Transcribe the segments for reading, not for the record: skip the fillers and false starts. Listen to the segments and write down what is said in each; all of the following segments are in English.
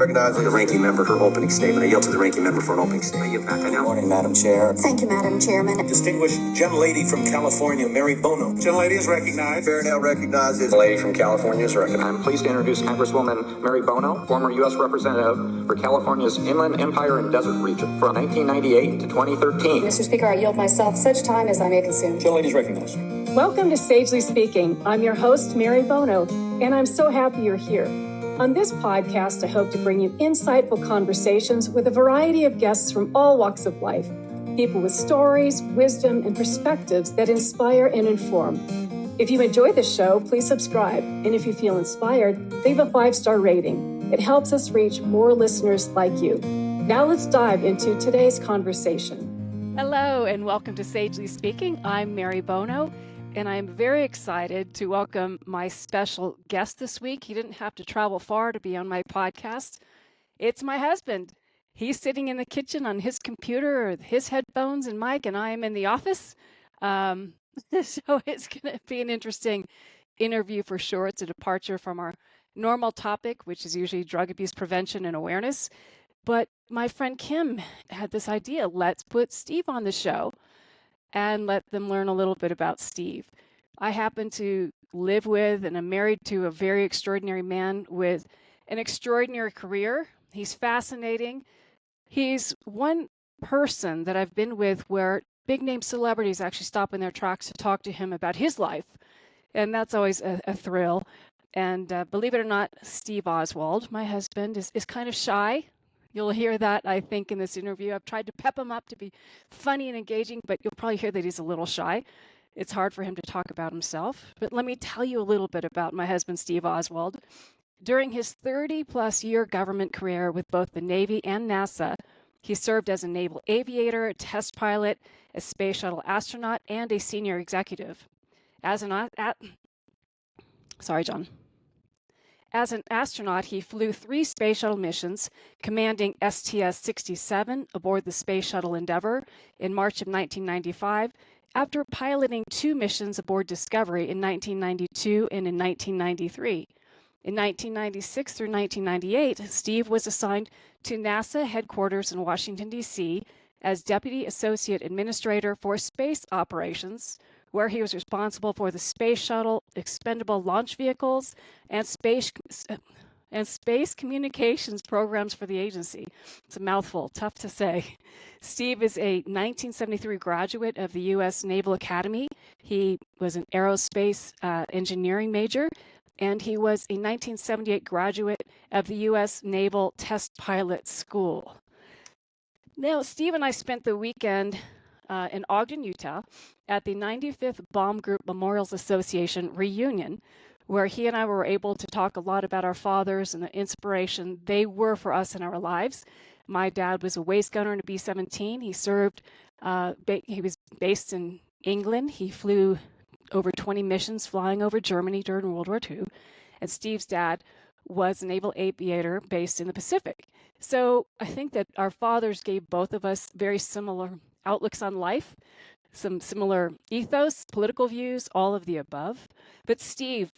recognize the ranking member for opening statement. I yield to the ranking member for an opening statement. I yield back. Good morning, Madam Chair. Thank you, Madam Chairman. Distinguished gentlelady from California, Mary Bono. Gentlelady is recognized. Chair now recognizes the lady from California is recognized. I'm pleased to introduce Congresswoman Mary Bono, former U.S. Representative for California's Inland Empire and Desert Region from 1998 to 2013. Mr. Speaker, I yield myself such time as I may consume. Gentlelady is recognized. Welcome to Sagely Speaking. I'm your host, Mary Bono, and I'm so happy you're here. On this podcast, I hope to bring you insightful conversations with a variety of guests from all walks of life, people with stories, wisdom, and perspectives that inspire and inform. If you enjoy the show, please subscribe, and if you feel inspired, leave a 5-star rating. It helps us reach more listeners like you. Now let's dive into today's conversation. Hello, and welcome to Sagely Speaking. I'm Mary Bono, and I'm very excited to welcome my special guest this week. He didn't have to travel far to be on my podcast. It's my husband. He's sitting in the kitchen on his computer, his headphones and mic, and I am in the office. So it's going to be an interesting interview for sure. It's a departure from our normal topic, which is usually drug abuse prevention and awareness. But my friend Kim had this idea. Let's put Steve on the show and let them learn a little bit about Steve. I happen to live with and am married to a very extraordinary man with an extraordinary career. He's fascinating. He's one person that I've been with where big name celebrities actually stop in their tracks to talk to him about his life. And that's always a thrill. And believe it or not, Steve Oswald, my husband, is kind of shy. You'll hear that, I think, in this interview. I've tried to pep him up to be funny and engaging, but you'll probably hear that he's a little shy. It's hard for him to talk about himself. But let me tell you a little bit about my husband, Steve Oswald. During his 30-plus year government career with both the Navy and NASA, he served as a naval aviator, a test pilot, a space shuttle astronaut, and a senior executive. As an astronaut, he flew 3 space shuttle missions, commanding STS-67 aboard the Space Shuttle Endeavour in March of 1995, after piloting 2 missions aboard Discovery in 1992 and in 1993. In 1996 through 1998, Steve was assigned to NASA headquarters in Washington, D.C. as Deputy Associate Administrator for Space Operations, where he was responsible for the Space Shuttle, expendable launch vehicles, and space communications programs for the agency. It's a mouthful, tough to say. Steve is a 1973 graduate of the U.S. Naval Academy. He was an aerospace engineering major, and he was a 1978 graduate of the U.S. Naval Test Pilot School. Now, Steve and I spent the weekend in Ogden, Utah, at the 95th Bomb Group Memorials Association reunion, where he and I were able to talk a lot about our fathers and the inspiration they were for us in our lives. My dad was a waist gunner in a B-17. He served, he was based in England. He flew over 20 missions flying over Germany during World War II. And Steve's dad was a naval aviator based in the Pacific. So I think that our fathers gave both of us very similar outlooks on life, some similar ethos, political views, all of the above. But Steve,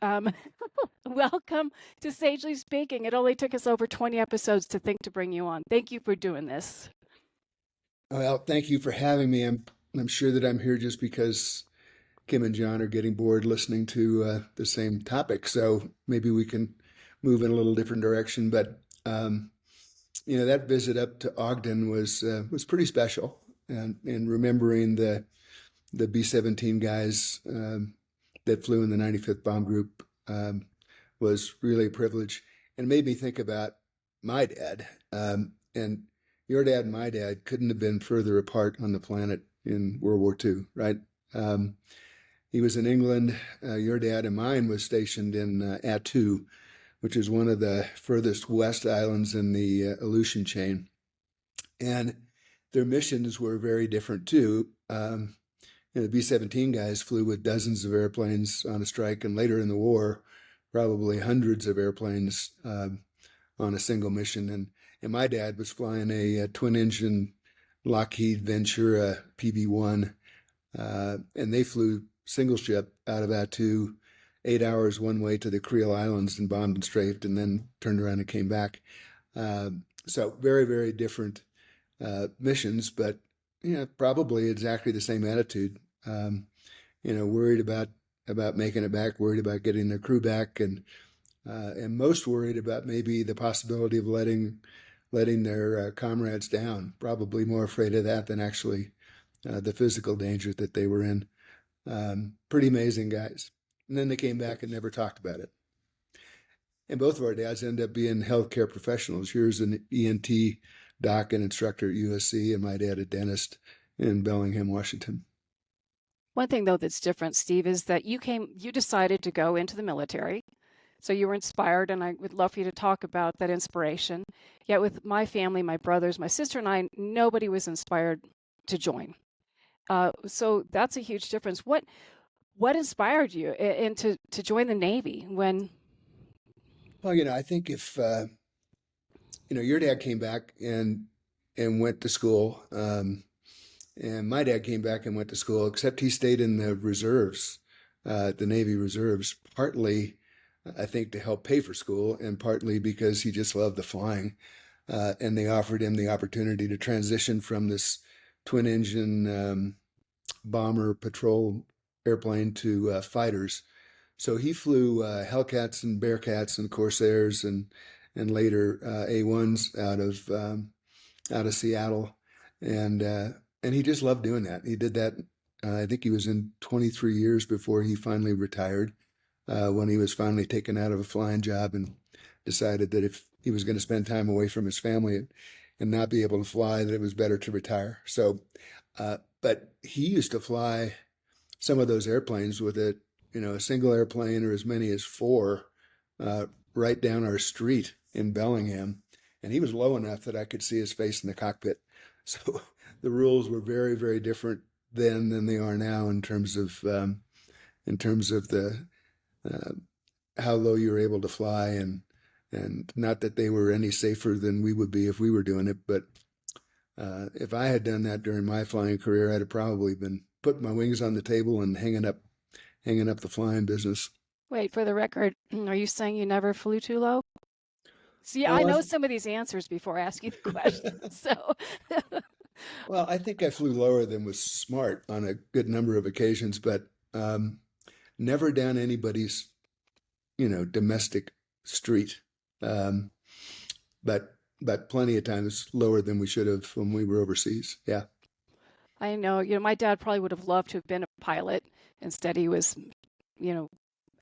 welcome to Sagely Speaking. It only took us over 20 episodes to think to bring you on. Thank you for doing this. Well, thank you for having me. I'm sure that I'm here just because Kim and John are getting bored listening to the same topic. So maybe we can move in a little different direction. But that visit up to Ogden was pretty special. And remembering the B-17 guys that flew in the 95th Bomb Group was really a privilege, and made me think about my dad. And your dad and my dad couldn't have been further apart on the planet in World War II, right? He was in England. Your dad and mine was stationed in Attu, which is one of the furthest west islands in the Aleutian chain. And their missions were very different too. The B-17 guys flew with dozens of airplanes on a strike, and later in the war, probably hundreds of airplanes on a single mission. And my dad was flying a twin-engine Lockheed Ventura PB-1, and they flew single ship out of Attu, 8 hours one way to the Creole Islands and bombed and strafed, and then turned around and came back. So very, very different missions, but probably exactly the same attitude. Worried about making it back, worried about getting the crew back, and most worried about maybe the possibility of letting their comrades down. Probably more afraid of that than actually the physical danger that they were in. Pretty amazing guys. And then they came back and never talked about it. And both of our dads ended up being healthcare professionals. Yours an ENT doc and instructor at USC, and my dad a dentist in Bellingham, Washington. One thing, though, that's different, Steve, is that you decided to go into the military. So you were inspired, and I would love for you to talk about that inspiration. Yet with my family, my brothers, my sister, and I, nobody was inspired to join. So that's a huge difference. What inspired you and to join the Navy when? Well, I think if your dad came back and went to school, and my dad came back and went to school, except he stayed in the reserves, the Navy reserves, partly, I think, to help pay for school, and partly because he just loved the flying. And they offered him the opportunity to transition from this twin-engine bomber patrol airplane to fighters. So he flew Hellcats and Bearcats and Corsairs and later A1s out of Seattle, and he just loved doing that. He did that. I think he was in 23 years before he finally retired. When he was finally taken out of a flying job and decided that if he was going to spend time away from his family and not be able to fly, that it was better to retire. So, but he used to fly some of those airplanes with a single airplane or as many as 4 right down our street in Bellingham. And he was low enough that I could see his face in the cockpit. So the rules were very, very different then than they are now in terms of the how low you were able to fly, and not that they were any safer than we would be if we were doing it, but if I had done that during my flying career, I'd have probably been putting my wings on the table and hanging up the flying business. Wait, for the record, are you saying you never flew too low? See, I know some of these answers before I ask you the question. So, well, I think I flew lower than was smart on a good number of occasions, but never down anybody's, domestic street. But plenty of times lower than we should have when we were overseas. Yeah. I know, my dad probably would have loved to have been a pilot. Instead, he was,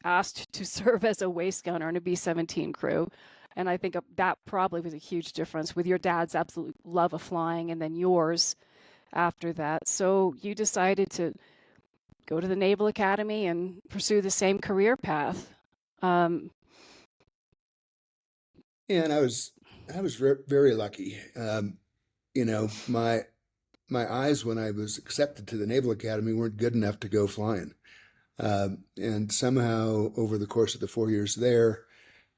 asked to serve as a waist gunner in a B-17 crew. And I think that probably was a huge difference with your dad's absolute love of flying and then yours after that. So you decided to go to the Naval Academy and pursue the same career path. Yeah, and I was very lucky. My eyes when I was accepted to the Naval Academy weren't good enough to go flying. And somehow over the course of the 4 years there,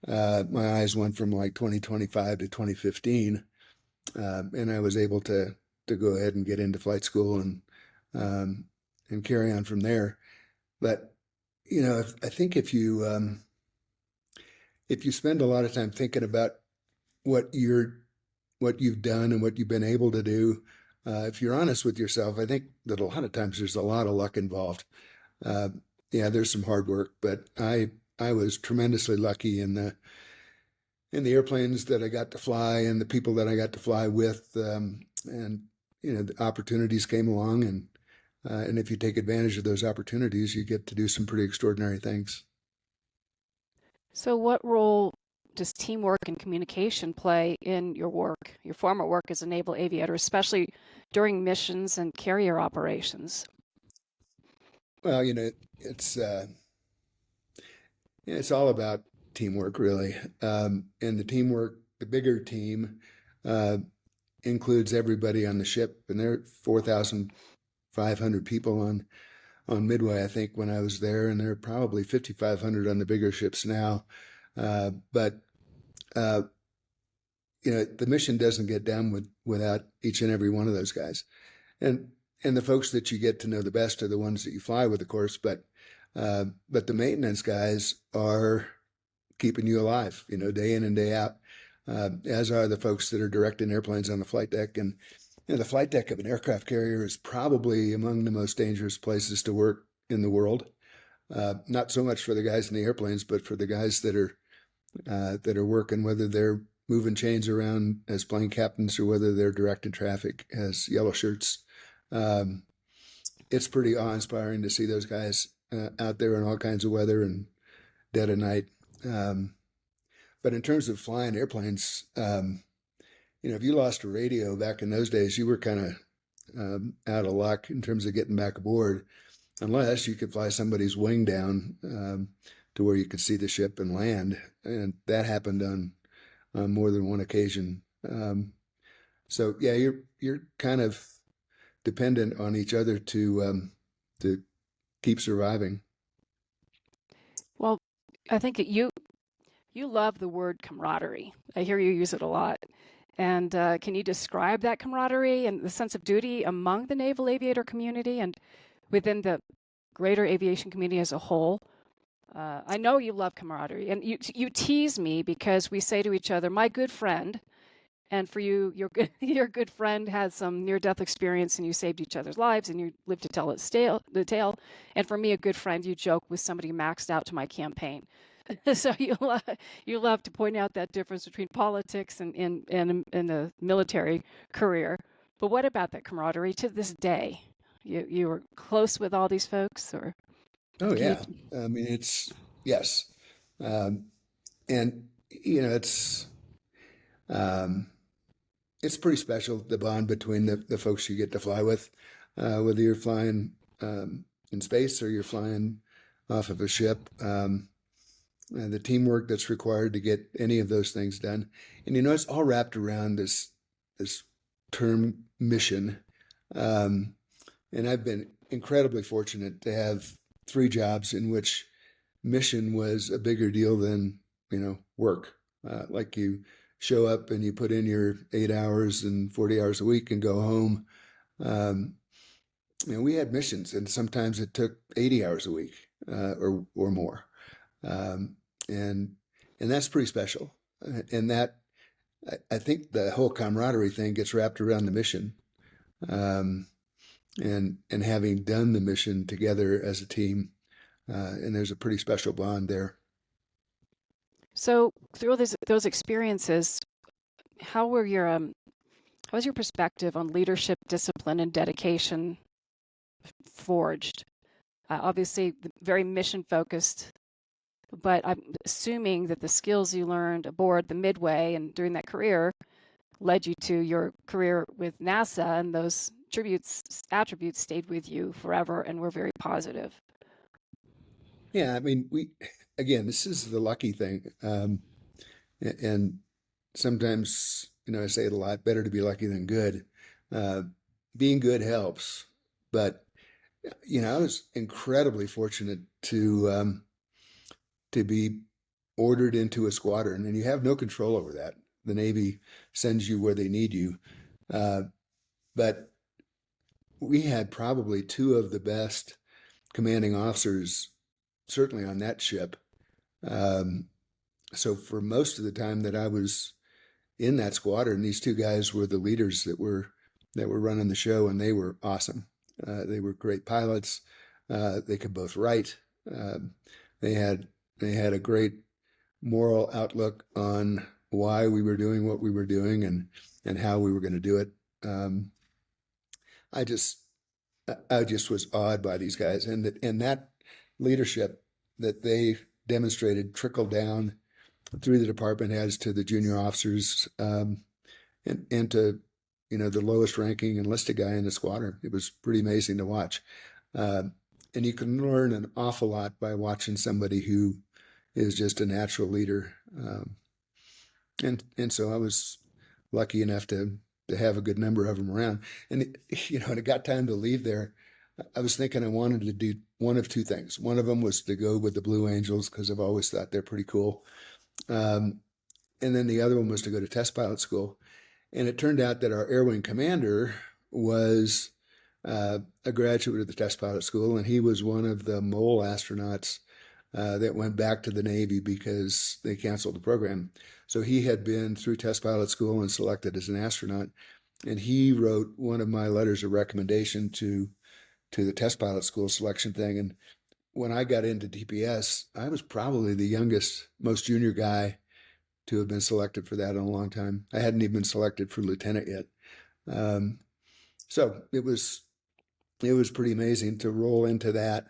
my eyes went from like 2025 to 2015. And I was able to go ahead and get into flight school and carry on from there. But, I think if you spend a lot of time thinking about what you've done and what you've been able to do, if you're honest with yourself, I think that a lot of times there's a lot of luck involved. Yeah, there's some hard work, but I was tremendously lucky in the airplanes that I got to fly and the people that I got to fly with, and the opportunities came along, and if you take advantage of those opportunities, you get to do some pretty extraordinary things. So what role does teamwork and communication play in your work, your former work as a naval aviator, especially during missions and carrier operations? Well, it's all about teamwork, really. And the teamwork, the bigger team, includes everybody on the ship, and there are 4,500 people on Midway, I think, when I was there, and there are probably 5,500 on the bigger ships now. But the mission doesn't get done without each and every one of those guys, and the folks that you get to know the best are the ones that you fly with, of course. But the maintenance guys are keeping you alive, day in and day out. as are the folks that are directing airplanes on the flight deck. And the flight deck of an aircraft carrier is probably among the most dangerous places to work in the world. Not so much for the guys in the airplanes, but for the guys that are working, whether they're moving chains around as plane captains or whether they're directing traffic as yellow shirts. It's pretty awe-inspiring to see those guys out there in all kinds of weather and dead of night. But in terms of flying airplanes, if you lost a radio back in those days, you were kind of out of luck in terms of getting back aboard, unless you could fly somebody's wing down to where you could see the ship and land. And that happened on more than one occasion. So yeah, you're kind of dependent on each other to keep surviving. Well, I think you love the word camaraderie. I hear you use it a lot. And can you describe that camaraderie and the sense of duty among the naval aviator community and within the greater aviation community as a whole? I know you love camaraderie, and you tease me because we say to each other, "My good friend," and for you, your good friend had some near-death experience, and you saved each other's lives, and you lived to tell the tale. And for me, a good friend, you joke with somebody maxed out to my campaign. So you love to point out that difference between politics and the military career. But what about that camaraderie to this day? You were close with all these folks, or? Oh yeah, I mean yes, and it's pretty special, the bond between the folks you get to fly with, whether you're flying in space or you're flying off of a ship. And the teamwork that's required to get any of those things done. And it's all wrapped around this term mission. And I've been incredibly fortunate to have 3 jobs in which mission was a bigger deal than, work. Like you show up and you put in your 8 hours and 40 hours a week and go home. We had missions, and sometimes it took 80 hours a week or more. And that's pretty special. And that, I think the whole camaraderie thing gets wrapped around the mission. And having done the mission together as a team, and there's a pretty special bond there. So through those experiences, how was your perspective on leadership, discipline, and dedication forged? Obviously, very mission focused, but I'm assuming that the skills you learned aboard the Midway and during that career led you to your career with NASA, and those attributes stayed with you forever and were very positive. Yeah, I mean, this is the lucky thing. And sometimes, I say it a lot, better to be lucky than good. Being good helps, but, I was incredibly fortunate to be ordered into a squadron, and you have no control over that. The Navy sends you where they need you. But we had probably 2 of the best commanding officers, certainly on that ship. So for most of the time that I was in that squadron, these 2 guys were the leaders that were running the show, and they were awesome. They were great pilots. They could both write. They had a great moral outlook on why we were doing what we were doing and how we were going to do it. I just was awed by these guys, and that leadership that they demonstrated trickled down through the department heads to the junior officers, and to the lowest ranking enlisted guy in the squadron. It was pretty amazing to watch. And you can learn an awful lot by watching somebody who is just a natural leader. And so I was lucky enough to have a good number of them around. And, when it got time to leave there, I was thinking I wanted to do one of 2 things. One of them was to go with the Blue Angels, because I've always thought they're pretty cool. And then the other one was to go to test pilot school. And it turned out that our air wing commander was a graduate of the test pilot school, and he was one of the mole astronauts that went back to the Navy because they canceled the program. So he had been through test pilot school and selected as an astronaut. And he wrote one of my letters of recommendation to the test pilot school selection thing. And when I got into TPS, I was probably the youngest, most junior guy to have been selected for that in a long time. I hadn't even been selected for lieutenant yet. So it was pretty amazing to roll into that.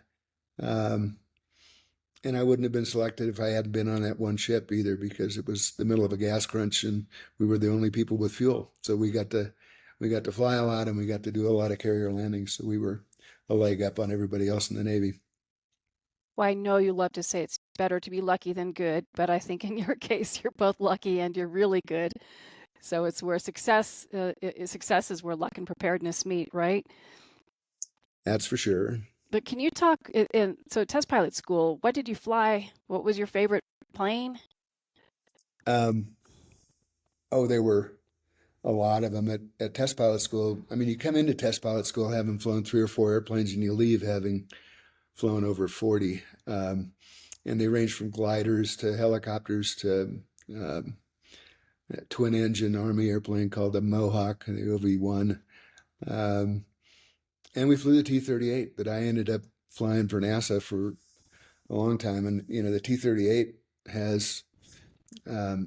And I wouldn't have been selected if I hadn't been on that one ship either, because it was the middle of a gas crunch and we were the only people with fuel. So we got to fly a lot and we got to do a lot of carrier landings. So we were a leg up on everybody else in the Navy. Well, I know you love to say it's better to be lucky than good, but I think in your case, you're both lucky and you're really good. So it's where success is where luck and preparedness meet, right? That's for sure. But can you talk, so test pilot school, what did you fly? What was your favorite plane? There were a lot of them at test pilot school. I mean, you come into test pilot school having flown 3 or 4 airplanes and you leave having flown over 40. And they range from gliders to helicopters to a twin engine Army airplane called the Mohawk, the OV-1. And we flew the T-38 that I ended up flying for NASA for a long time. And, the T-38 has, I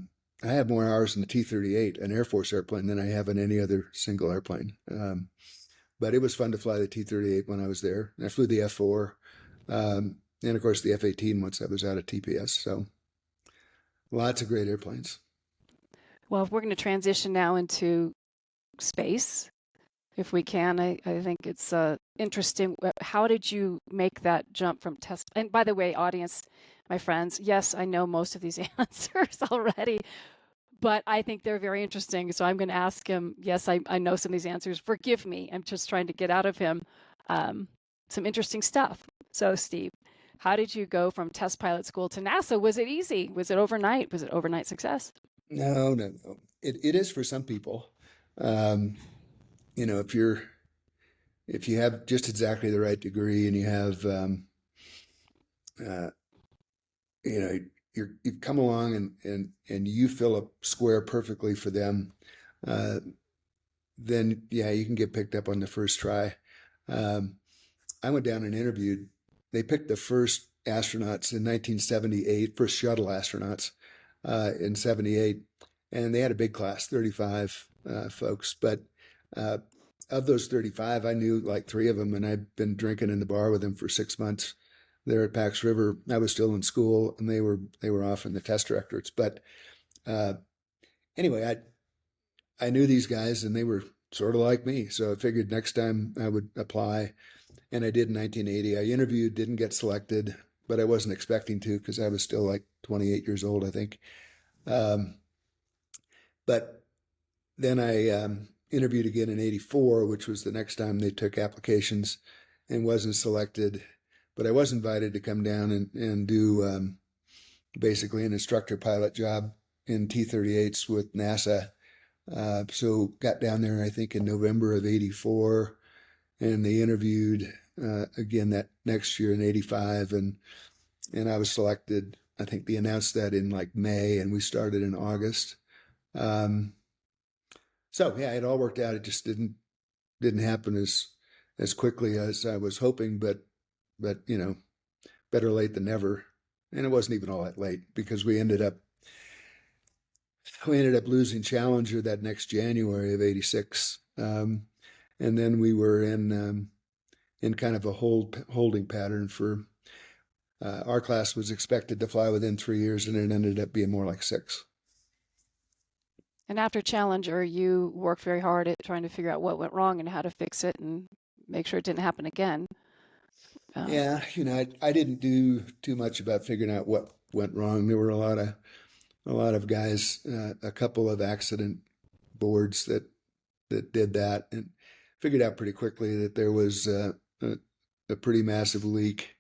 have more hours in the T-38, an Air Force airplane, than I have in any other single airplane. But it was fun to fly the T-38 when I was there. I flew the F-4 and, of course, the F-18 once I was out of TPS. So lots of great airplanes. Well, we're going to transition now into space. If we can, I think it's interesting. How did you make that jump from test? And by the way, audience, my friends, yes, I know most of these answers already, but I think they're very interesting. So I'm going to ask him, yes, I know some of these answers. Forgive me. I'm just trying to get out of him some interesting stuff. So Steve, how did you go from test pilot school to NASA? Was it easy? Was it overnight? Was it overnight success? No. It is for some people. If you have just exactly the right degree and you have, you've come along and you fill a square perfectly for them, then yeah, you can get picked up on the first try. I went down and interviewed. They picked the first astronauts in 1978, first shuttle astronauts in 78, and they had a big class, 35 folks, but of those 35, I knew like 3 of them, and I'd been drinking in the bar with them for 6 months there at Pax River. I was still in school, and they were off in the test directorates. But anyway, I knew these guys, and they were sort of like me. So I figured next time I would apply, and I did in 1980. I interviewed, didn't get selected, but I wasn't expecting to because I was still like 28 years old, I think. But then I interviewed again in 84, which was the next time they took applications, and wasn't selected. But I was invited to come down and do basically an instructor pilot job in T-38s with NASA. So got down there, I think, in November of 84, and they interviewed again that next year in 85, and I was selected. I think they announced that in like May, and we started in August. So yeah, it all worked out. It just didn't happen as quickly as I was hoping, but better late than never. And it wasn't even all that late because we ended up losing Challenger that next January of 86. And then we were in kind of a holding pattern for our class was expected to fly within 3 years, and it ended up being more like 6. And after Challenger, you worked very hard at trying to figure out what went wrong and how to fix it and make sure it didn't happen again. Yeah, I didn't do too much about figuring out what went wrong. There were a lot of guys, a couple of accident boards that did that, and figured out pretty quickly that there was a pretty massive leak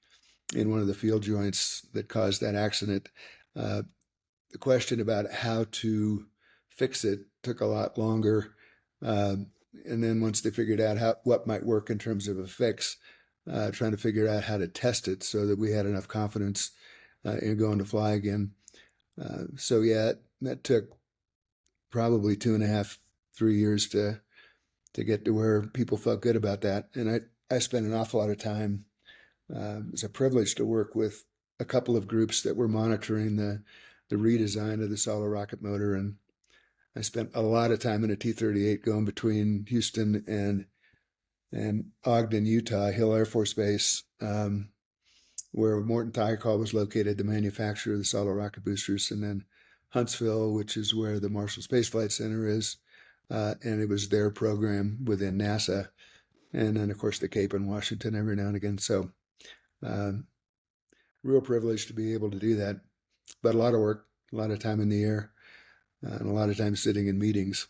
in one of the field joints that caused that accident. The question about how to fix it took a lot longer. And then once they figured out what might work in terms of a fix, trying to figure out how to test it so that we had enough confidence and going to fly again. So yeah, that took probably 2.5, 3 years to get to where people felt good about that. And I spent an awful lot of time. It was a privilege to work with a couple of groups that were monitoring the redesign of the solid rocket motor. And I spent a lot of time in a T-38 going between Houston and Ogden, Utah, Hill Air Force Base, where Morton Thiokol was located, the manufacturer of the solid rocket boosters, and then Huntsville, which is where the Marshall Space Flight Center is. And it was their program within NASA. And then, of course, the Cape in Washington every now and again. So real privilege to be able to do that. But a lot of work, a lot of time in the air, and a lot of time sitting in meetings.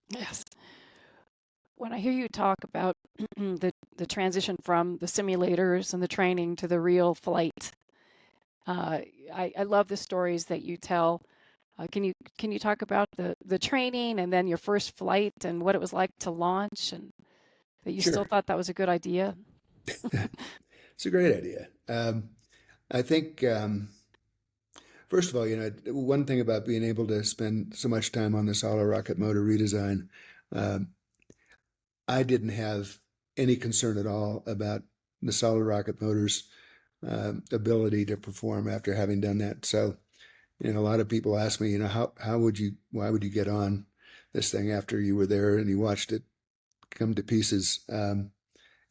Yes. When I hear you talk about the transition from the simulators and the training to the real flight, I love the stories that you tell. Can you talk about the training and then your first flight and what it was like to launch, and that you still thought that was a good idea? It's a great idea. I think, first of all, one thing about being able to spend so much time on the solid rocket motor redesign, I didn't have any concern at all about the solid rocket motor's ability to perform after having done that. So, a lot of people ask me, why would you get on this thing after you were there and you watched it come to pieces?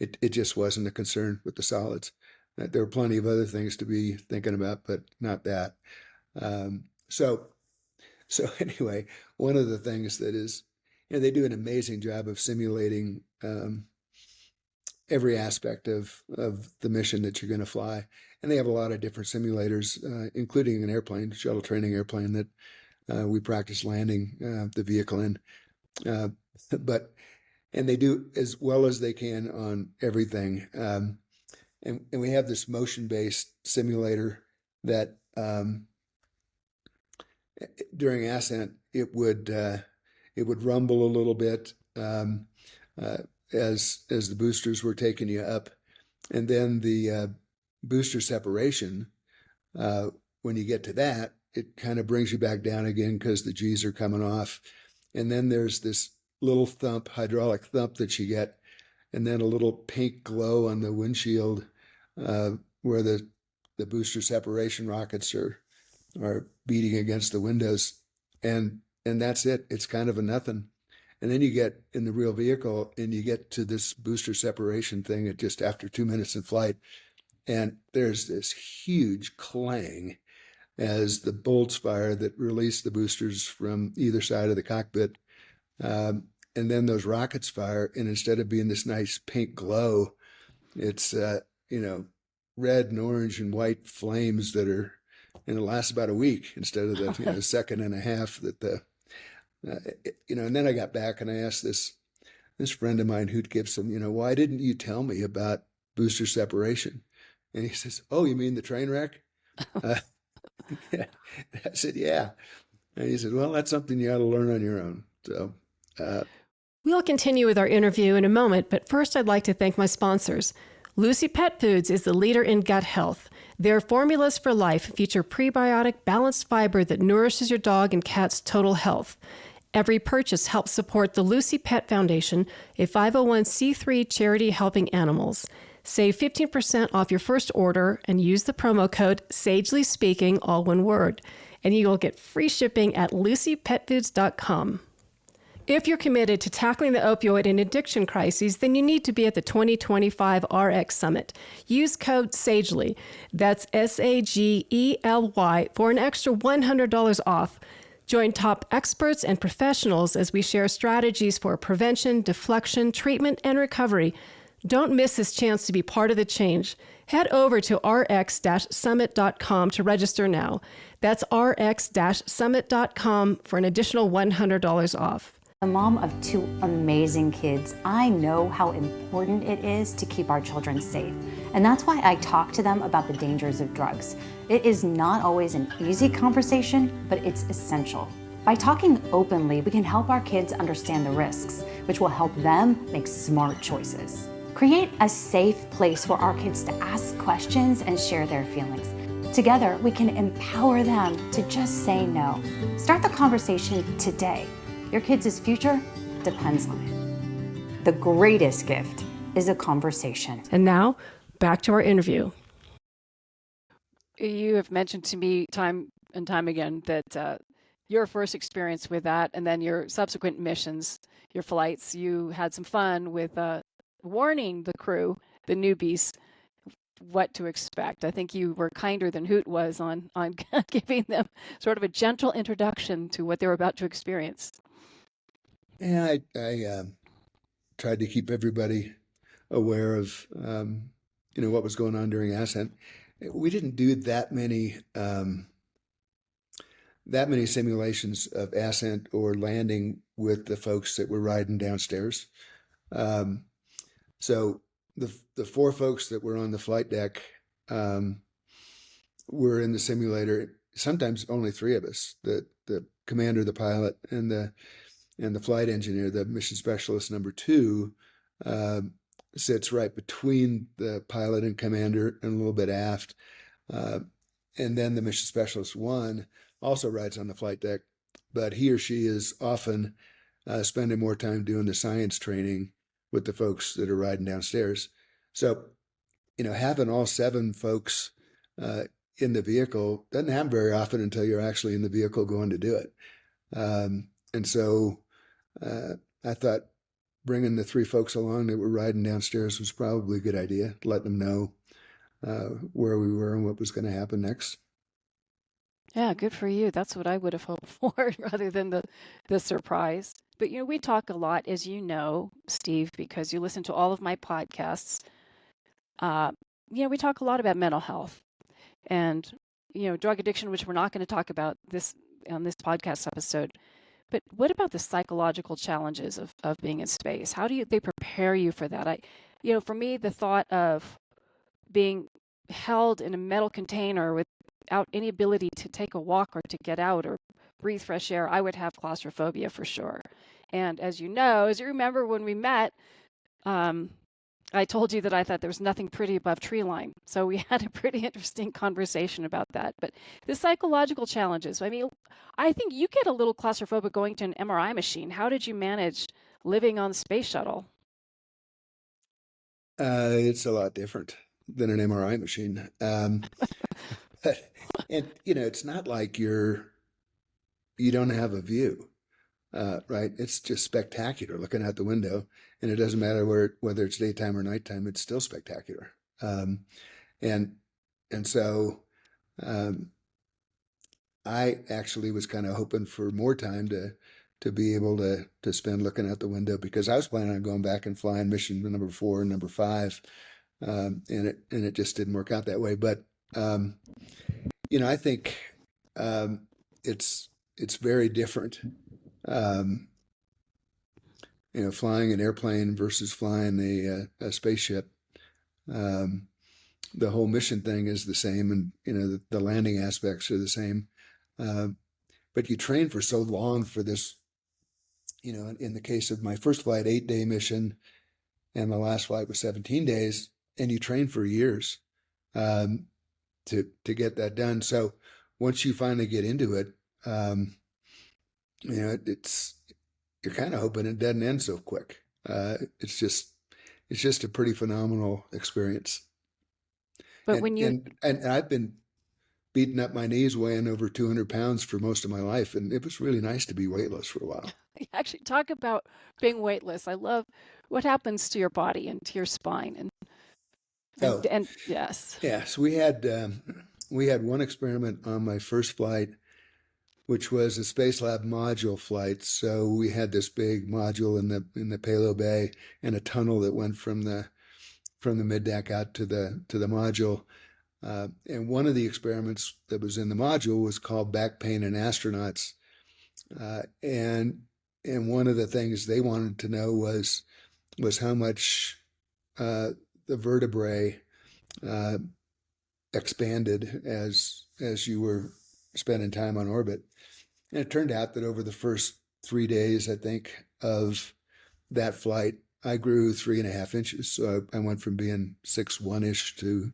It just wasn't a concern with the solids. There were plenty of other things to be thinking about, but not that. So anyway, one of the things that is, they do an amazing job of simulating every aspect of the mission that you're going to fly. And they have a lot of different simulators, including an airplane, shuttle training airplane that we practice landing the vehicle in. And they do as well as they can on everything. And we have this motion-based simulator that during ascent, it would rumble a little bit as the boosters were taking you up. And then the booster separation, when you get to that, it kind of brings you back down again because the G's are coming off. And then there's this little thump, hydraulic thump that you get, and then a little pink glow on the windshield where the booster separation rockets are beating against the windows. And that's it. It's kind of a nothing. And then you get in the real vehicle and you get to this booster separation thing at just after 2 minutes in flight. And there's this huge clang as the bolts fire that release the boosters from either side of the cockpit. And then those rockets fire. And instead of being this nice pink glow, it's, red and orange and white flames that are, and it lasts about a week instead of the second and a half that and then I got back and I asked this friend of mine, Hoot Gibson, why didn't you tell me about booster separation? And he says, oh, you mean the train wreck? I said, yeah. And he said, well, that's something you ought to learn on your own. So we'll continue with our interview in a moment, but first I'd like to thank my sponsors. Lucy Pet Foods is the leader in gut health. Their formulas for life feature prebiotic, balanced fiber that nourishes your dog and cat's total health. Every purchase helps support the Lucy Pet Foundation, a 501c3 charity helping animals. Save 15% off your first order and use the promo code SAGELYSPEAKING, all one word, and you will get free shipping at lucypetfoods.com. If you're committed to tackling the opioid and addiction crises, then you need to be at the 2025 RX Summit. Use code SAGELY, that's SAGELY, for an extra $100 off. Join top experts and professionals as we share strategies for prevention, deflection, treatment, and recovery. Don't miss this chance to be part of the change. Head over to rx-summit.com to register now. That's rx-summit.com for an additional $100 off. The mom of 2 amazing kids, I know how important it is to keep our children safe. And that's why I talk to them about the dangers of drugs. It is not always an easy conversation, but it's essential. By talking openly, we can help our kids understand the risks, which will help them make smart choices. Create a safe place for our kids to ask questions and share their feelings. Together, we can empower them to just say no. Start the conversation today. Your kids' future depends on it. The greatest gift is a conversation. And now, back to our interview. You have mentioned to me time and time again that your first experience with that and then your subsequent missions, your flights, you had some fun with warning the crew, the newbies, what to expect. I think you were kinder than Hoot was on giving them sort of a gentle introduction to what they were about to experience. Yeah, I tried to keep everybody aware of what was going on during ascent. We didn't do that many simulations of ascent or landing with the folks that were riding downstairs. So the four folks that were on the flight deck were in the simulator. Sometimes only three of us: the commander, the pilot, and the flight engineer. The mission specialist number 2 sits right between the pilot and commander and a little bit aft. And then the mission specialist 1 also rides on the flight deck, but he or she is often spending more time doing the science training with the folks that are riding downstairs. So, having all 7 folks in the vehicle doesn't happen very often until you're actually in the vehicle going to do it. And so I thought bringing the 3 folks along that were riding downstairs was probably a good idea, let them know where we were and what was going to happen next. Yeah, good for you. That's what I would have hoped for rather than the surprise. But, we talk a lot, as you know, Steve, because you listen to all of my podcasts. We talk a lot about mental health and, drug addiction, which we're not going to talk about on this podcast episode. But what about the psychological challenges of being in space? How do they prepare you for that? For me, the thought of being held in a metal container without any ability to take a walk or to get out or breathe fresh air, I would have claustrophobia for sure. And as you remember when we met, I told you that I thought there was nothing pretty above tree line. So we had a pretty interesting conversation about that. But the psychological challenges, I think you get a little claustrophobic going to an MRI machine. How did you manage living on the space shuttle? It's a lot different than an MRI machine. But, it's not like you don't have a view, right? It's just spectacular looking out the window, and it doesn't matter whether it's daytime or nighttime, it's still spectacular. And so I actually was kind of hoping for more time to be able to spend looking out the window, because I was planning on going back and flying mission number 4 and number 5. And it just didn't work out that way. But, I think it's very different, flying an airplane versus flying a spaceship. The whole mission thing is the same, and, the landing aspects are the same. But you train for so long for this, in the case of my first flight, 8-day mission, and the last flight was 17 days. And you train for years to get that done. So once you finally get into it, you're kind of hoping it doesn't end so quick. It's just a pretty phenomenal experience. But and I've been beating up my knees, weighing over 200 pounds for most of my life, and it was really nice to be weightless for a while. Actually, talk about being weightless. I love what happens to your body and to your spine and yes. Yes, we had one experiment on my first flight, which was a Spacelab module flight. So we had this big module in the payload bay and a tunnel that went from the middeck out to the module. And one of the experiments that was in the module was called back pain in astronauts. And one of the things they wanted to know was how much the vertebrae expanded as you were spending time on orbit. And it turned out that over the first 3 days, I think, of that flight, I grew 3.5 inches. So I went from being 6'1" to,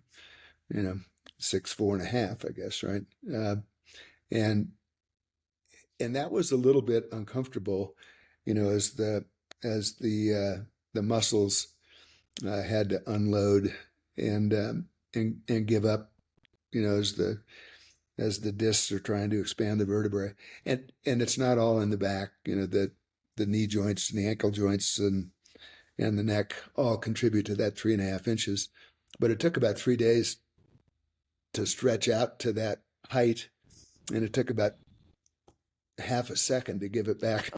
6'4.5", I guess, right? And that was a little bit uncomfortable, as the muscles had to unload and give up, as the discs are trying to expand the vertebrae, and it's not all in the back, the knee joints and the ankle joints and the neck all contribute to that 3.5 inches, but it took about 3 days to stretch out to that height, and it took about half a second to give it back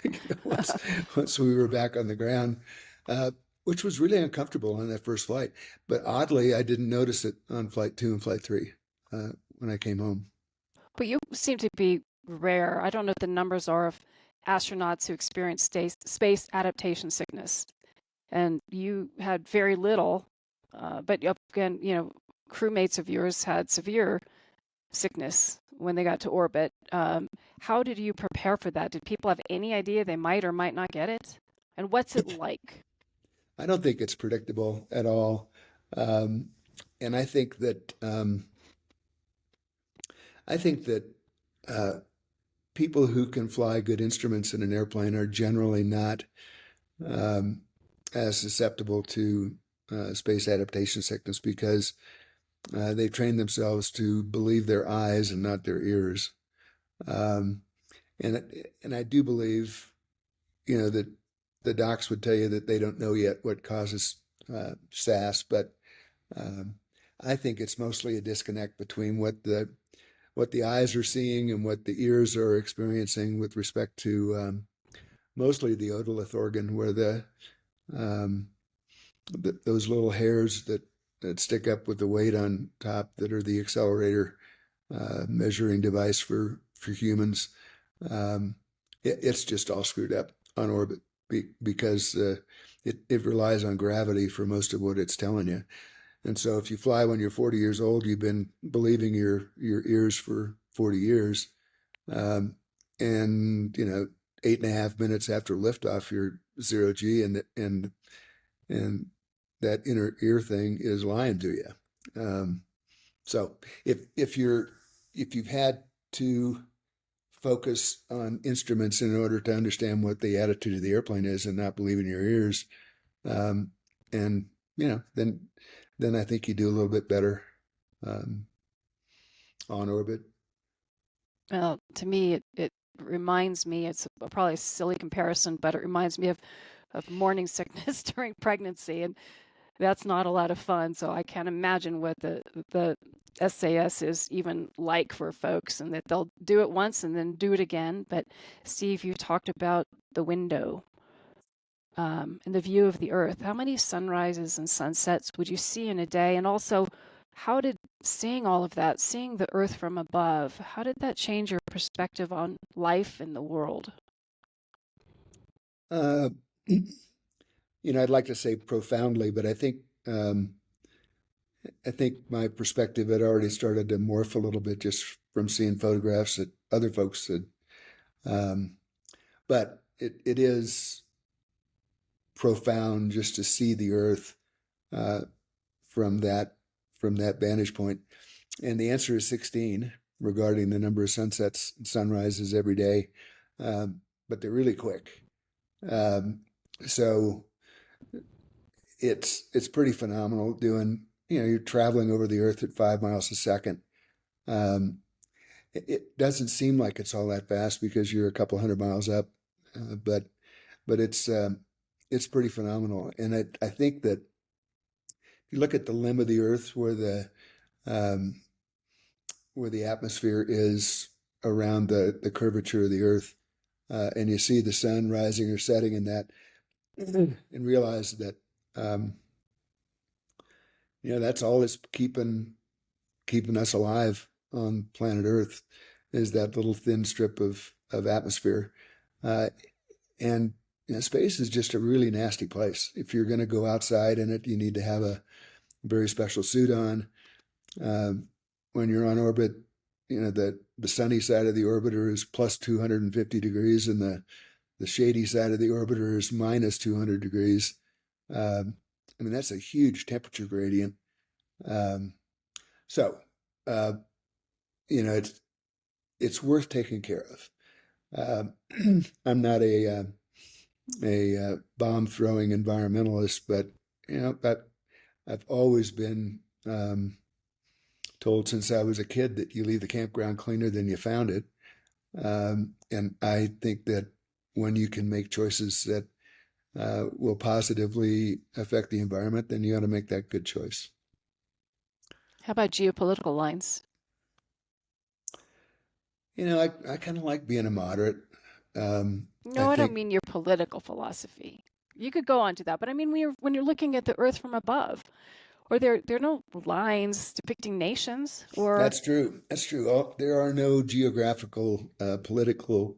once we were back on the ground, which was really uncomfortable on that first flight. But oddly, I didn't notice it on flight 2 and flight 3 when I came home. But you seem to be rare. I don't know what the numbers are of astronauts who experience space adaptation sickness. And you had very little, but again, crewmates of yours had severe sickness when they got to orbit. How did you prepare for that? Did people have any idea they might or might not get it? And what's it like? I don't think it's predictable at all. And I think that people who can fly good instruments in an airplane are generally not as susceptible to space adaptation sickness because they train themselves to believe their eyes and not their ears. And I do believe, that the docs would tell you that they don't know yet what causes SAS, but I think it's mostly a disconnect between what the eyes are seeing and what the ears are experiencing with respect to mostly the otolith organ, where those little hairs that stick up with the weight on top that are the accelerator measuring device for humans. It's just all screwed up on orbit because it relies on gravity for most of what it's telling you. And so if you fly when you're 40 years old, you've been believing your ears for 40 years. And 8.5 minutes after liftoff, you're 0G and that inner ear thing is lying to you. So if you've had to focus on instruments in order to understand what the attitude of the airplane is and not believe in your ears, then I think you do a little bit better on orbit. Well, to me, it reminds me, it's probably a silly comparison, but it reminds me of morning sickness during pregnancy. And that's not a lot of fun. So I can't imagine what the SAS is even like for folks, and that they'll do it once and then do it again. But Steve, you talked about the window and the view of the Earth. How many sunrises and sunsets would you see in a day? And also, how did seeing all of that, seeing the Earth from above, how did that change your perspective on life in the world? I'd like to say profoundly, but I think my perspective had already started to morph a little bit just from seeing photographs that other folks had. But it is profound just to see the Earth from that vantage point. And the answer is 16 regarding the number of sunsets and sunrises every day, but they're really quick. So it's pretty phenomenal doing, you're traveling over the Earth at 5 miles a second. It doesn't seem like it's all that fast because you're a couple hundred miles up, but it's pretty phenomenal. And I think that if you look at the limb of the Earth where the atmosphere is around the curvature of the Earth, and you see the sun rising or setting in that, and realize that that's all that's keeping us alive on planet Earth is that little thin strip of atmosphere. And space is just a really nasty place. If you're going to go outside in it, you need to have a very special suit on. When you're on orbit, the sunny side of the orbiter is plus 250 degrees and the shady side of the orbiter is minus 200 degrees. That's a huge temperature gradient. So uh, it's worth taking care of. I'm not a bomb throwing environmentalist, but I've always been told since I was a kid that you leave the campground cleaner than you found it. And I think that when you can make choices that will positively affect the environment, then you ought to make that good choice. How about geopolitical lines? I kind of like being a moderate. No, I don't mean your political philosophy. You could go on to that, but I mean when you're looking at the Earth from above, or there are no lines depicting nations, or That's true. That's true. There are no geographical, political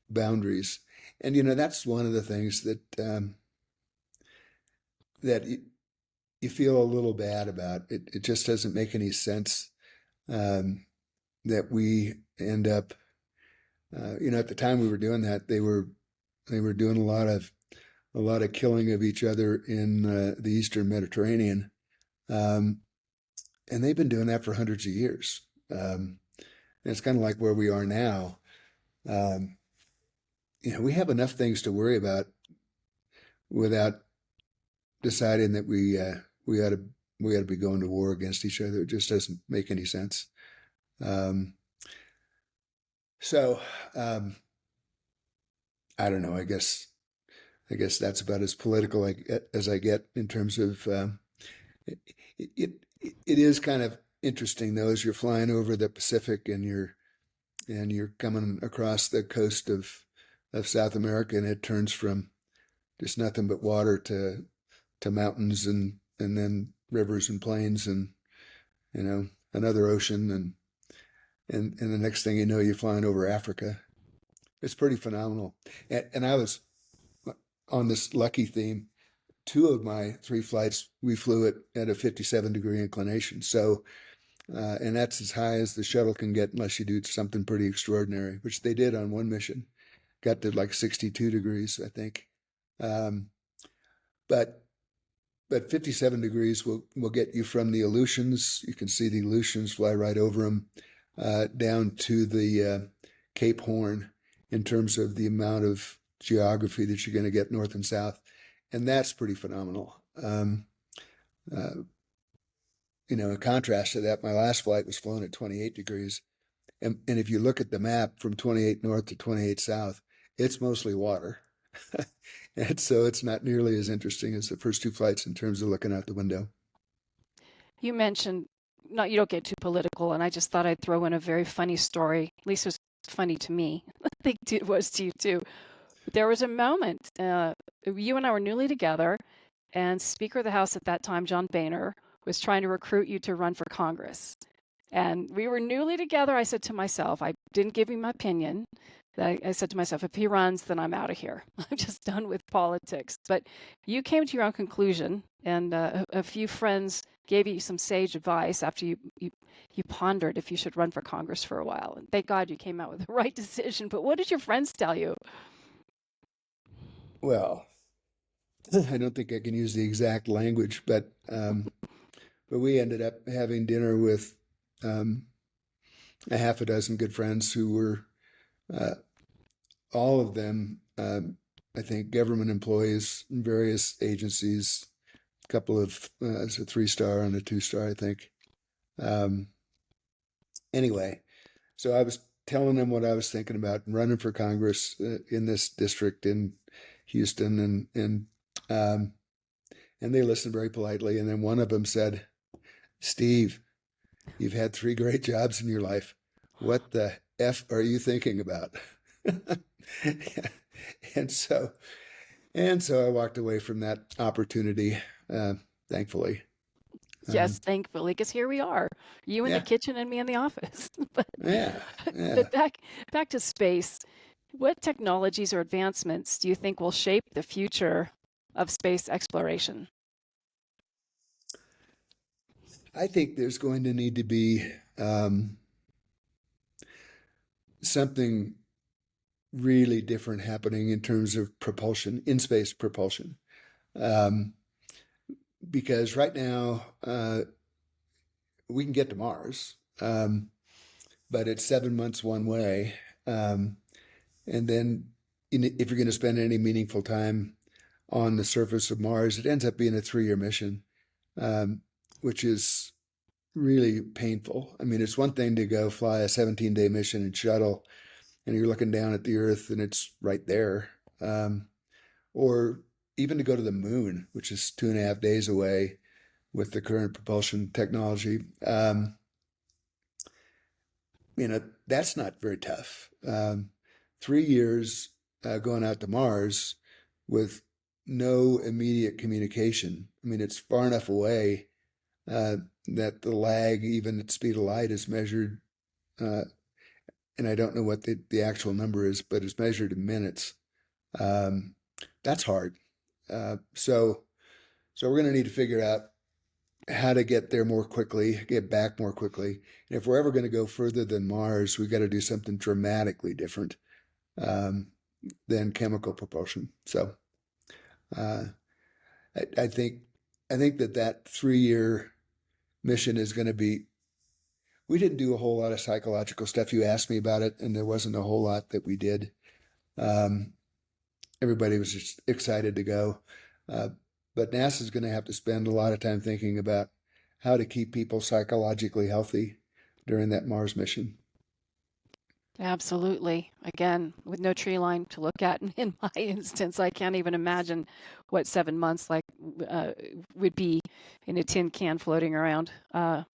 boundaries, and that's one of the things that that you feel a little bad about. It just doesn't make any sense that we end up. At the time we were doing that, they were doing a lot of killing of each other in the Eastern Mediterranean, and they've been doing that for hundreds of years. And it's kind of like where we are now. We have enough things to worry about without deciding that we ought to be going to war against each other. It just doesn't make any sense. So I don't know. I guess that's about as political as I get in terms of it is kind of interesting though, as you're flying over the Pacific and you're coming across the coast of South America, and it turns from just nothing but water to mountains and then rivers and plains and another ocean and the next thing you know, you're flying over Africa. It's pretty phenomenal. And I was on this lucky theme. 2 of my 3 flights, we flew at a 57-degree inclination. So, and that's as high as the shuttle can get unless you do something pretty extraordinary, which they did on one mission. Got to like 62 degrees, I think. But 57 degrees will get you from the Aleutians. You can see the Aleutians, fly right over them, down to the Cape Horn in terms of the amount of geography that you're going to get north and south. And that's pretty phenomenal. In contrast to that, my last flight was flown at 28 degrees. And if you look at the map from 28 north to 28 south, it's mostly water. And so it's not nearly as interesting as the first 2 flights in terms of looking out the window. You mentioned, you don't get too political, and I just thought I'd throw in a very funny story. At least it was funny to me. I think it was to you too. There was a moment, you and I were newly together, and Speaker of the House at that time, John Boehner, was trying to recruit you to run for Congress. And we were newly together. I said to myself, I didn't give him my opinion. I said to myself, if he runs, then I'm out of here. I'm just done with politics. But you came to your own conclusion, and a few friends gave you some sage advice after you pondered if you should run for Congress for a while. And thank God you came out with the right decision. But what did your friends tell you? Well, I don't think I can use the exact language, but we ended up having dinner with a half a dozen good friends who were all of them, I think, government employees in various agencies. A couple of it's a 3-star and a 2-star, I think. Anyway, so I was telling them what I was thinking about running for Congress in this district in Houston, and they listened very politely. And then one of them said, "Steve, you've had 3 great jobs in your life. What the F are you thinking about?" and so I walked away from that opportunity, thankfully. Yes, thankfully, because here we are, you in the kitchen and me in the office. But back to space. What technologies or advancements do you think will shape the future of space exploration? I think there's going to need to be something really different happening in terms of propulsion, in-space propulsion. Because right now, we can get to Mars, but it's 7 months one way. And then if you're going to spend any meaningful time on the surface of Mars, it ends up being a 3-year mission, which is really painful. I mean, it's one thing to go fly a 17-day mission in shuttle and you're looking down at the Earth and it's right there. Or even to go to the moon, which is 2.5 days away with the current propulsion technology. That's not very tough. 3 years going out to Mars with no immediate communication. I mean, it's far enough away that the lag, even at speed of light, is measured, and I don't know what the actual number is, but it's measured in minutes. That's hard. So we're going to need to figure out how to get there more quickly, get back more quickly. And if we're ever going to go further than Mars, we got to do something dramatically different than chemical propulsion. So I think that 3-year mission is going to be. We didn't do a whole lot of psychological stuff. You asked me about it, and there wasn't a whole lot that we did. Everybody was just excited to go. But NASA's going to have to spend a lot of time thinking about how to keep people psychologically healthy during that Mars mission. Absolutely. Again, with no tree line to look at in my instance, I can't even imagine what 7 months would be in a tin can floating around. And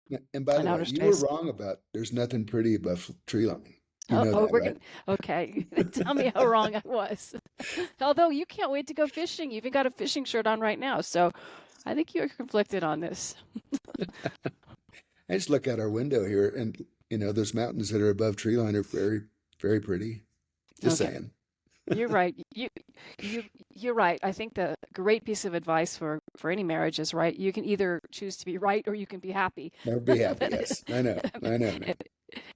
by the way, you were wrong about there's nothing pretty above tree line. You know that, right? Okay. Tell me how wrong I was. Although you can't wait to go fishing. You even got a fishing shirt on right now. So I think you're conflicted on this. I just look out our window here and, those mountains that are above tree line are very, very pretty. Just saying. You're right. You're right. I think the great piece of advice for any marriage is, right, you can either choose to be right or you can be happy. Never be happy, yes. I know.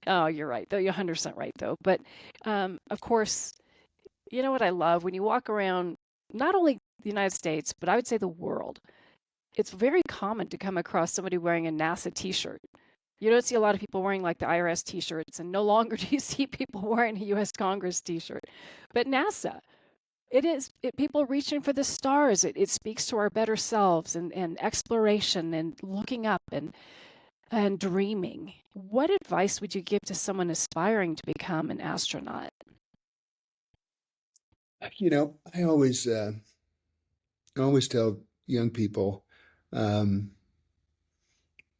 Oh, you're right, though. You're 100% right, though. But, of course, you know what I love? When you walk around, not only the United States, but I would say the world, it's very common to come across somebody wearing a NASA T-shirt. You don't see a lot of people wearing like the IRS T-shirts, and no longer do you see people wearing a U.S. Congress T-shirt. But NASA, people reaching for the stars. It speaks to our better selves and exploration and looking up and dreaming. What advice would you give to someone aspiring to become an astronaut? I always tell young people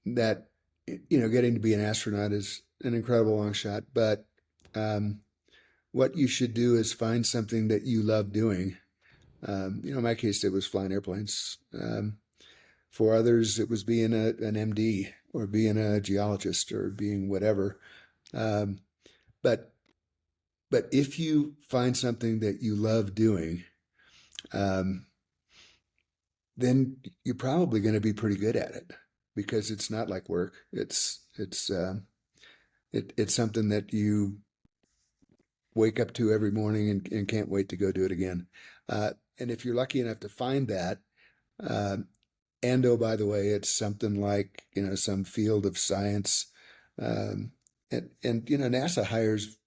that getting to be an astronaut is an incredible long shot, but what you should do is find something that you love doing. In my case, it was flying airplanes. For others, it was being an MD or being a geologist or being whatever. But if you find something that you love doing, then you're probably going to be pretty good at it because it's not like work. It's something that you wake up to every morning and can't wait to go do it again. And if you're lucky enough to find that, and oh, by the way, it's something like, some field of science. And NASA hires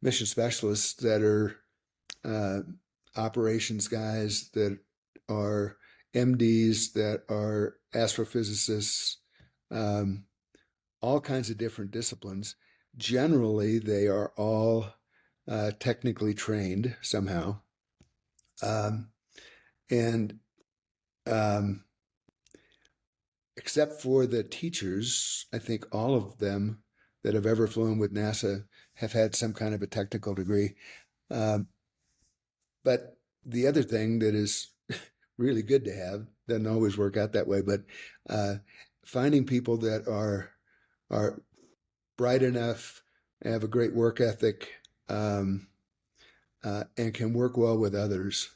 mission specialists that are operations guys, that are MDs, that are astrophysicists, all kinds of different disciplines. Generally, they are all technically trained somehow. Except for the teachers, I think all of them that have ever flown with NASA have had some kind of a technical degree. But the other thing that is really good to have, doesn't always work out that way, but finding people that are bright enough, have a great work ethic, and can work well with others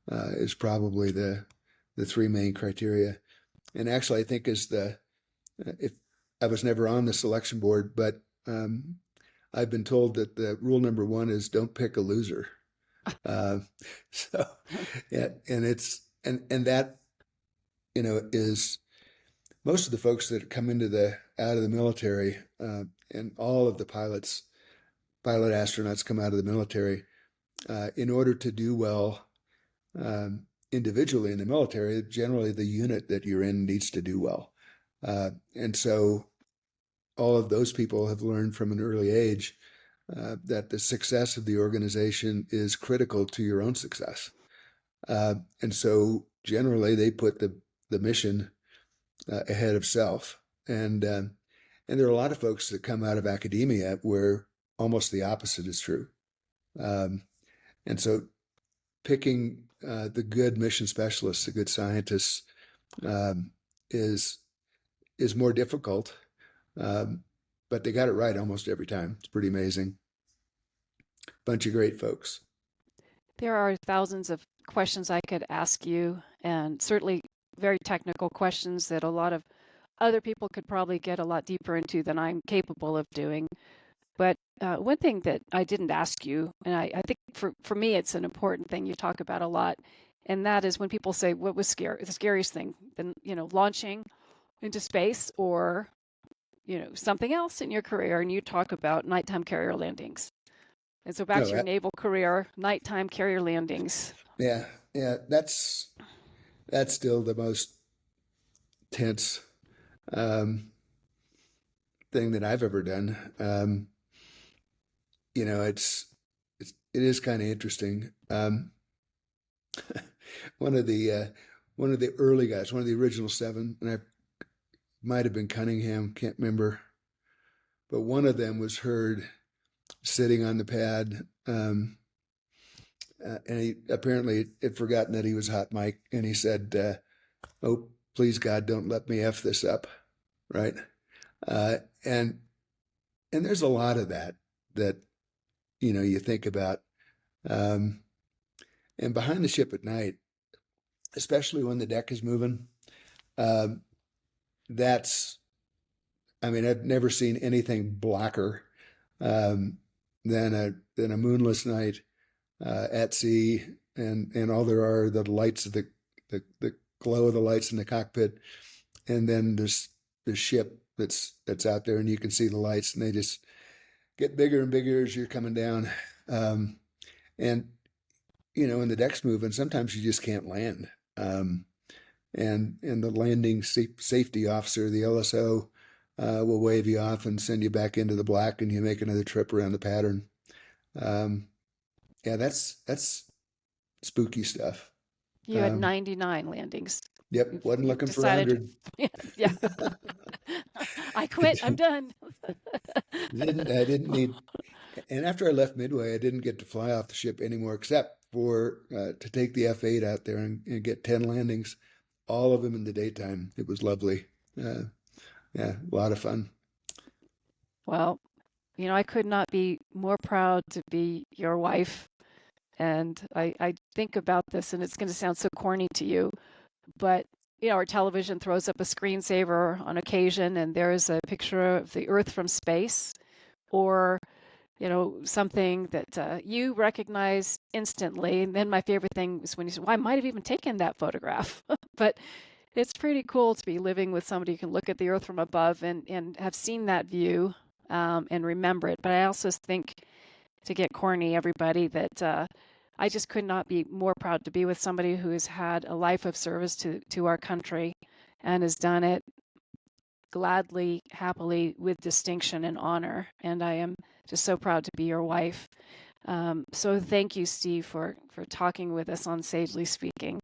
is probably the three main criteria. And actually, I think if I was never on the selection board, but I've been told that the rule number one is don't pick a loser. So, yeah, and that, is most of the folks that come into the out of the military, and all of the pilot astronauts come out of the military, in order to do well individually in the military, generally the unit that you're in needs to do well. And so all of those people have learned from an early age that the success of the organization is critical to your own success. And so generally they put the mission ahead of self. And there are a lot of folks that come out of academia where almost the opposite is true. And so picking the good mission specialists, the good scientists, is more difficult, but they got it right almost every time. It's pretty amazing. Bunch of great folks. There are thousands of questions I could ask you, and certainly very technical questions that a lot of other people could probably get a lot deeper into than I'm capable of doing. But one thing that I didn't ask you, and I think for me it's an important thing you talk about a lot, and that is when people say, what was the scariest thing? Then, launching into space or, something else in your career, and you talk about nighttime carrier landings. And so back to your naval career, nighttime carrier landings. Yeah, that's still the most tense thing that I've ever done. It is kind of interesting. One of the early guys, one of the original 7, and I might have been Cunningham, can't remember, but one of them was heard sitting on the pad, and he apparently had forgotten that he was hot mic, and he said, "Oh, please God, don't let me F this up," right? And there's a lot of that you think about, and behind the ship at night, especially when the deck is moving, I've never seen anything blacker than a moonless night at sea, and all there are the lights of the glow of the lights in the cockpit, and then there's the ship that's out there, and you can see the lights, and they just get bigger and bigger as you're coming down. And when the deck's moving, sometimes you just can't land. And the landing safety officer, the LSO, will wave you off and send you back into the black, and you make another trip around the pattern. That's spooky stuff. You had 99 landings. Yep, wasn't looking for 100. Yeah. I quit. I'm done. I didn't need, and after I left Midway, I didn't get to fly off the ship anymore, except for to take the F-8 out there and get 10 landings, all of them in the daytime. It was lovely. A lot of fun. Well, I could not be more proud to be your wife. And I think about this, and it's going to sound so corny to you, but our television throws up a screensaver on occasion, and there's a picture of the Earth from space, or something that you recognize instantly. And then my favorite thing is when you say, "Well, I might have even taken that photograph." But it's pretty cool to be living with somebody who can look at the Earth from above and have seen that view and remember it. But I also think, to get corny, everybody, that I just could not be more proud to be with somebody who has had a life of service to our country and has done it gladly, happily, with distinction and honor. And I am just so proud to be your wife. So thank you, Steve, for talking with us on Sagely Speaking.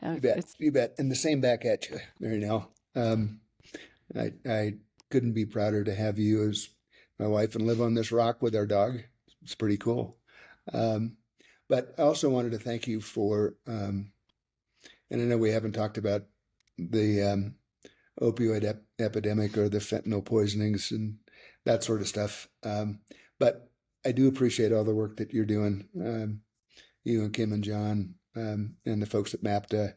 You bet. And the same back at you, Mary Nell. I couldn't be prouder to have you as my wife and live on this rock with our dog. It's pretty cool. But I also wanted to thank you for, and I know we haven't talked about the opioid epidemic or the fentanyl poisonings and that sort of stuff. But I do appreciate all the work that you're doing, you and Kim and John, and the folks at MAPTA,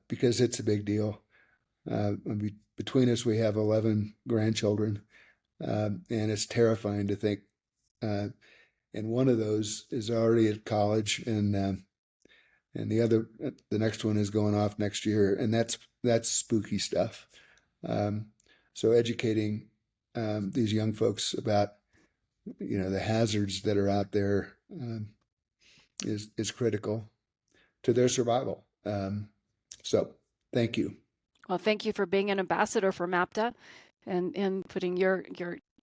because it's a big deal. Between us, we have 11 grandchildren, and it's terrifying to think, and one of those is already at college, and the next one is going off next year, and that's spooky stuff. So educating these young folks about, the hazards that are out there is critical to their survival. So thank you. Well, thank you for being an ambassador for MAPTA and putting your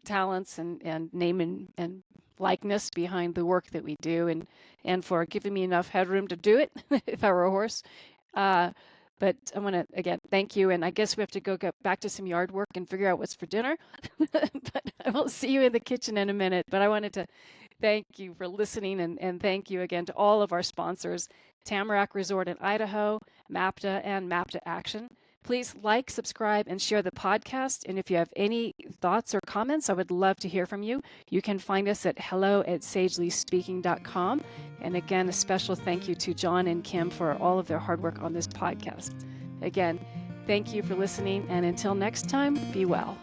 talents and name and likeness behind the work that we do, and for giving me enough headroom to do it if I were a horse. But I want to, again, thank you. And I guess we have to get back to some yard work and figure out what's for dinner. But I will see you in the kitchen in a minute. But I wanted to thank you for listening, and thank you again to all of our sponsors, Tamarack Resort in Idaho, MAPTA, and MAPTA Action. Please like, subscribe, and share the podcast. And if you have any thoughts or comments, I would love to hear from you. You can find us at hello@sagelyspeaking.com. And again, a special thank you to John and Kim for all of their hard work on this podcast. Again, thank you for listening. And until next time, be well.